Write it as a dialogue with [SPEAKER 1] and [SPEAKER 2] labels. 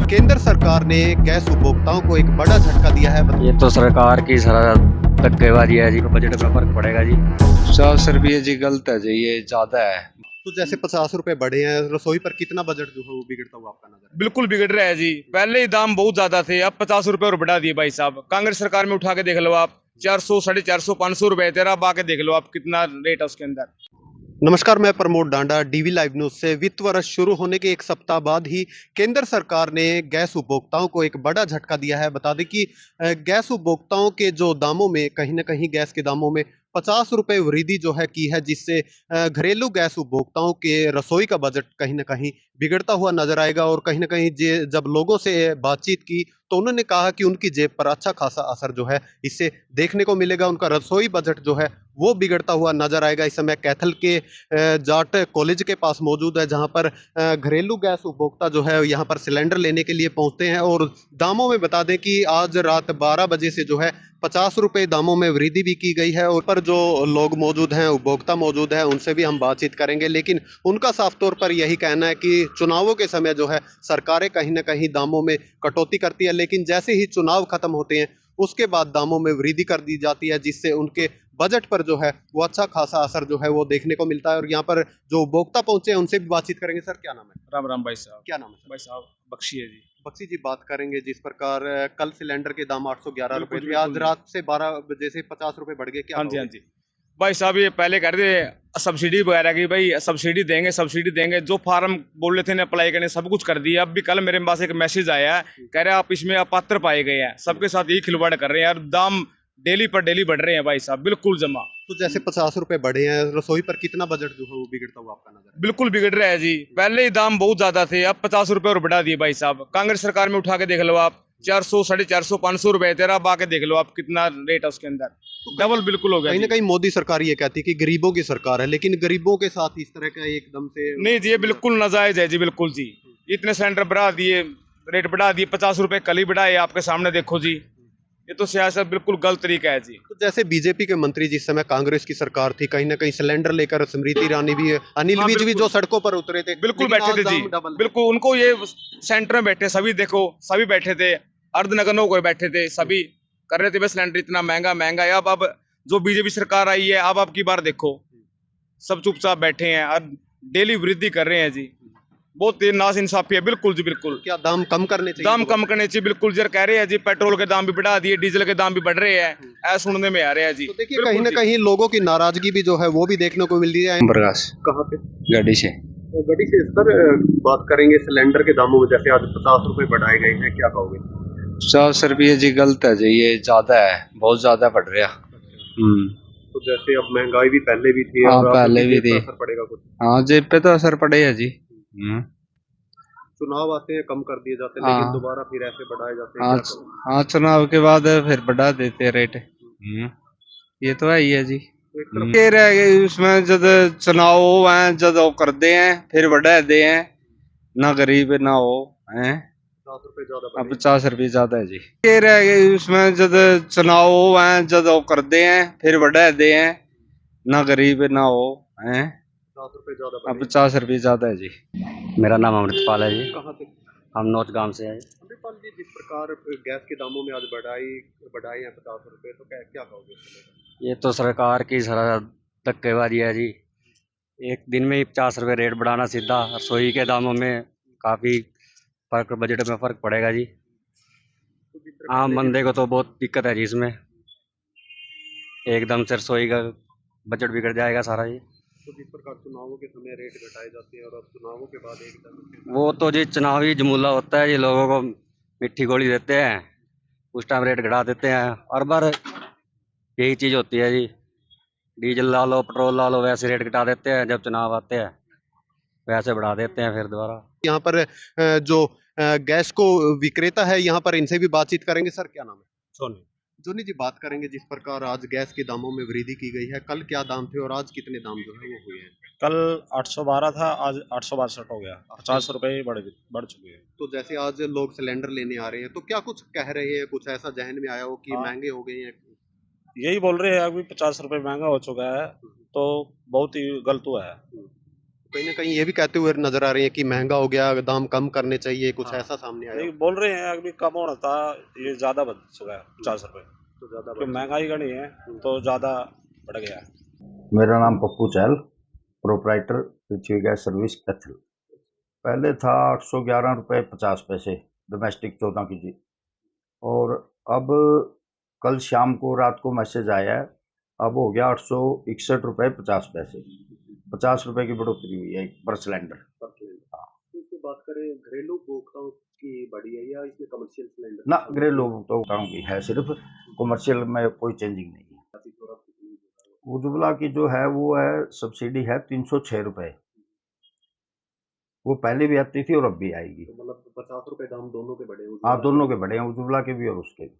[SPEAKER 1] केंद्र सरकार ने गैस उपभोक्ताओं को एक बड़ा झटका दिया है।
[SPEAKER 2] ये तो सरकार की सारा धक्केबाजी है जी। बजट में फर्क पड़ेगा जी।
[SPEAKER 3] 50 रुपये जी गलत है जी, ये ज्यादा है।
[SPEAKER 1] तो जैसे 50 रुपए बढ़े हैं, रसोई पर कितना बजट जो है वो बिगड़ता हुआ आपका नजर है?
[SPEAKER 4] बिल्कुल बिगड़ रहा है जी। पहले ही दाम बहुत ज्यादा थे, अब 50 रुपए और बढ़ा दिए भाई साहब। कांग्रेस सरकार में उठा के देख लो आप, 400 450 500 रुपए थे, अब आके देख लो आप कितना रेट है उसके अंदर।
[SPEAKER 1] नमस्कार, मैं प्रमोद डांडा, डीवी लाइव न्यूज से। वित्त वर्ष शुरू होने के एक सप्ताह बाद ही केंद्र सरकार ने गैस उपभोक्ताओं को एक बड़ा झटका दिया है। बता दें कि गैस उपभोक्ताओं के जो दामों में कहीं ना कहीं गैस के दामों में 50 रुपए वृद्धि जो है की है, जिससे घरेलू गैस उपभोक्ताओं के रसोई का बजट कहीं ना कहीं बिगड़ता हुआ नजर आएगा। और कहीं ना कहीं जब लोगों से बातचीत की तो उन्होंने कहा कि उनकी जेब पर अच्छा खासा असर जो है इससे देखने को मिलेगा। उनका रसोई बजट जो है वो बिगड़ता हुआ नजर आएगा। इस समय कैथल के जाट कॉलेज के पास मौजूद है, जहां पर घरेलू गैस उपभोक्ता जो है यहाँ पर सिलेंडर लेने के लिए पहुंचते हैं। और दामों में बता दें कि आज रात 12 बजे से जो है 50 रुपए दामों में वृद्धि भी की गई है। और पर जो लोग मौजूद हैं, उपभोक्ता मौजूद हैं, उनसे भी हम बातचीत करेंगे। लेकिन उनका साफ तौर पर यही कहना है कि चुनावों के समय जो है सरकारें कहीं ना कहीं दामों में कटौती करती है, लेकिन जैसे ही चुनाव खत्म होते हैं उसके बाद दामों में वृद्धि कर दी जाती है, जिससे उनके बजट पर जो है वो अच्छा खासा असर जो है वो देखने को मिलता है। और यहाँ पर जो उपभोक्ता पहुंचे हैं उनसे भी बातचीत करेंगे। सर, क्या नाम है?
[SPEAKER 4] राम राम भाई साहब।
[SPEAKER 1] क्या नाम है सर?
[SPEAKER 4] भाई साहब बख्शी है जी।
[SPEAKER 1] बख्शी जी, बात करेंगे जिस प्रकार कल सिलेंडर के दाम 811 रुपए
[SPEAKER 4] बिल्कुल
[SPEAKER 1] थे, आज
[SPEAKER 4] बिल्कुल।
[SPEAKER 1] रात से 12 बजे से 50 रुपए बढ़ गए, क्या
[SPEAKER 4] हाँ जी हाँ
[SPEAKER 1] कहोगे?
[SPEAKER 4] जी। भाई साहब ये पहले कह रहे थे सब्सिडी वगैरह की, भाई सब्सिडी देंगे सब्सिडी देंगे, जो फार्म बोल रहे थे ना अप्लाई करने सब कुछ कर दिया। अब भी कल मेरे पास एक मैसेज आया है, कह रहे हैं आप इसमें अपात्र पाए गए हैं। सबके साथ यही खिलवाड़ कर रहे हैं यार, दाम डेली पर डेली बढ़ रहे हैं भाई साहब, बिल्कुल जमा।
[SPEAKER 1] तो जैसे 50 रुपए बढ़े हैं, रसोई पर कितना बजट जो है वो बिगड़ता हुआ आपका नजर है?
[SPEAKER 4] बिल्कुल बिगड़ रहा है जी। पहले ही दाम बहुत ज्यादा थे, अब 50 रुपए और बढ़ा दिए भाई साहब। कांग्रेस सरकार में उठा के देख लो आप, 400 450 500 रुपए थे, अब आके देख लो आप कितना रेट है उसके अंदर, डबल बिल्कुल हो गया
[SPEAKER 1] कहीं ना
[SPEAKER 4] जी।
[SPEAKER 1] कहीं मोदी सरकार ये कहती है कि गरीबों की सरकार है, लेकिन गरीबों के साथ इस तरह का एकदम से
[SPEAKER 4] नहीं जी, ये बिल्कुल नाजायज है जी, बिल्कुल जी। इतने सिलेंडर बढ़ा दिए, रेट बढ़ा दिए, 50 रुपए कल ही बढ़ाए, आपके सामने देखो जी। ये तो सियासत बिल्कुल गलत तरीका है जी।
[SPEAKER 1] तो जैसे बीजेपी के मंत्री जिस समय कांग्रेस की सरकार थी, कहीं ना कहीं सिलेंडर लेकर स्मृति ईरानी भी, अनिल
[SPEAKER 4] हाँ
[SPEAKER 1] विज भी जो
[SPEAKER 4] बिल्कुल
[SPEAKER 1] सड़कों पर उतरे थे,
[SPEAKER 4] बिल्कुल
[SPEAKER 1] लेकिन
[SPEAKER 4] बैठे
[SPEAKER 1] आज
[SPEAKER 4] थे जी।
[SPEAKER 1] दाम डबल है।
[SPEAKER 4] बिल्कुल उनको ये सेंटर में बैठे सभी, देखो सभी बैठे थे, अर्धनगर होकर बैठे थे सभी, कर रहे थे बस सिलेंडर इतना महंगा महंगा है। अब जो बीजेपी सरकार आई है, अब की बार देखो सब चुपचाप बैठे हैं और डेली वृद्धि कर रहे हैं जी। बहुत नाश इंसाफी है, बिल्कुल जी बिल्कुल।
[SPEAKER 1] क्या दाम कम करने चाहिए
[SPEAKER 4] दाम कम
[SPEAKER 1] गवर्नमेंट?
[SPEAKER 4] करने चाहिए, बिल्कुल जी। कह रहे हैं जी पेट्रोल के दाम भी बढ़ा दिए, डीजल के दाम भी बढ़ रहे हैं, ऐसा सुनने में आ रहा है जी।
[SPEAKER 1] तो देखिए, कहीं
[SPEAKER 4] बिल्कुल
[SPEAKER 1] ना
[SPEAKER 4] जी।
[SPEAKER 1] कहीं लोगों की नाराजगी भी जो है वो भी देखने को मिल रही है।
[SPEAKER 3] प्रकाश
[SPEAKER 1] कहाँ पे?
[SPEAKER 3] गाड़ी से।
[SPEAKER 1] तो गड़ी से सर, बात करेंगे सिलेंडर के दामों में, जैसे आज 50 रुपए बढ़ाए गए हैं, क्या कहोगे?
[SPEAKER 3] 50 रुपये जी गलत है जी, ये ज्यादा है, बहुत ज्यादा बढ़ रहा।
[SPEAKER 1] तो जैसे अब महंगाई भी पहले भी थी,
[SPEAKER 3] हाँ
[SPEAKER 1] और
[SPEAKER 3] पहले
[SPEAKER 1] आपकी
[SPEAKER 3] भी
[SPEAKER 1] जेब
[SPEAKER 3] थी।
[SPEAKER 1] पर असर पड़ेगा कुछ?
[SPEAKER 3] हाँ जेब पे तो असर पड़ेगा जी।
[SPEAKER 1] चुनाव आते हैं, कम कर दिए जाते हैं, लेकिन
[SPEAKER 3] हाँ
[SPEAKER 1] दोबारा फिर ऐसे बढ़ाए जाते हैं,
[SPEAKER 3] हाँ
[SPEAKER 1] क्या कहोगे?
[SPEAKER 3] हाँ चुनाव के बाद फिर बढ़ा देते हैं रेट। ये तो है ही है जी।
[SPEAKER 1] तो एक तरफ
[SPEAKER 3] ये रह गए उसमें, जब चुनाव हो हैं जब वो कर दे हैं फिर बढ़ा दे हैं, ना गरीब ना हो हैं।
[SPEAKER 1] 50 रुपए ज्यादा
[SPEAKER 3] अब
[SPEAKER 1] बढ़े।
[SPEAKER 3] 50 रुपये ज्यादा है जी। ये रह गए उसमें, जब चुनाव हो हैं जब वो कर दे हैं फिर बढ़ा दे हैं, ना गरीब ना हो हैं।
[SPEAKER 1] 50 रुपए ज्यादा
[SPEAKER 3] अब
[SPEAKER 1] बढ़े।
[SPEAKER 3] 50 रुपये ज्यादा है जी।
[SPEAKER 2] मेरा नाम अमृतपाल है जी।
[SPEAKER 1] कहाँ से?
[SPEAKER 2] हम नॉर्थ गांव से हैं।
[SPEAKER 1] अमृतपाल जी, जिस प्रकार गैस के दामों में आज बढ़ाए हैं 50 रुपए, तो क्या क्या कहोगे इसके लेकर?
[SPEAKER 2] ये तो सरकार की सारा धक्केबाजी है जी। एक दिन में ही 50 रुपए रेट बढ़ाना, सीधा रसोई के दामों में काफ़ी फर्क, बजट में फ़र्क पड़ेगा जी।
[SPEAKER 1] तो जिस प्रकार
[SPEAKER 2] आम
[SPEAKER 1] देखिए,
[SPEAKER 2] बंदे को तो बहुत दिक्कत है जी इसमें, एकदम से रसोई का बजट बिगड़ जाएगा सारा जी।
[SPEAKER 1] तो जिस प्रकार चुनावों के समय रेट घटाए जाते हैं और अब चुनावों के बाद एकदम से
[SPEAKER 2] वो तो जी चुनावी जमूला होता है जी, लोगों को मिट्टी गोली देते हैं, उस टाइम रेट घटा देते हैं। हर बार यही चीज़ होती है जी, डीजल ला लो पेट्रोल ला लो, वैसे रेट घटा देते हैं, जब चुनाव आते हैं वैसे बढ़ा देते हैं फिर दोबारा।
[SPEAKER 1] यहाँ पर जो गैस को विक्रेता है, यहाँ पर इनसे भी बातचीत करेंगे। सर, क्या नाम है?
[SPEAKER 4] सोनी।
[SPEAKER 1] जोनी जी, बात करेंगे जिस प्रकार आज गैस के दामों में वृद्धि की गई है, कल क्या दाम थे और आज कितने दाम जो है वो हुए हैं?
[SPEAKER 5] कल 812 था, आज 862 हो गया। 50 रुपए ही बढ़ चुके हैं।
[SPEAKER 1] तो जैसे आज लोग सिलेंडर लेने आ रहे हैं, तो क्या कुछ कह रहे हैं, कुछ ऐसा जहन में आया हो कि
[SPEAKER 5] हाँ,
[SPEAKER 1] महंगे हो गए हैं?
[SPEAKER 5] यही बोल रहे हैं अभी 50 रुपए महंगा हो चुका है, तो बहुत ही गलत हुआ है।
[SPEAKER 1] कहीं ना कहीं ये भी कहते हुए नजर आ रही है कि महंगा हो गया, दाम कम करने चाहिए, कुछ
[SPEAKER 5] हाँ।
[SPEAKER 1] ऐसा सामने आया
[SPEAKER 5] नहीं बोल रहे हैं अभी कम होना था, ये ज्यादा बढ़ चुका है 50 रुपए,
[SPEAKER 1] तो ज्यादा
[SPEAKER 5] क्योंकि महंगाई घनी है तो ज्यादा बढ़ गया है।
[SPEAKER 6] मेरा नाम पप्पू चहल, प्रोपराइटर पृथ्वी गैस सर्विस कैथल। पहले था 811 रुपये 50 पैसे डोमेस्टिक 14 kg, और अब कल शाम को रात को मैसेज आया है, अब हो गया 861 रुपये 50 पैसे। 50 रुपये की बढ़ोतरी हुई है पर सिलेंडर।
[SPEAKER 1] इसकी बात करें घरेलू उपभोक्ताओं की बढ़ी है या इसमें कमर्शियल सिलेंडर
[SPEAKER 6] ना, घरेलू उपभोक्ताओं की है सिर्फ, कमर्शियल में कोई चेंजिंग नहीं है। उज्ज्वला की जो है वो है सब्सिडी है 306 रुपये, वो पहले भी आती थी और अब भी आएगी।
[SPEAKER 1] मतलब 50 रुपए दाम दोनों के बढ़े
[SPEAKER 6] हाँ, दोनों के बढ़े हैं, उज्ज्वला के भी और उसके भी।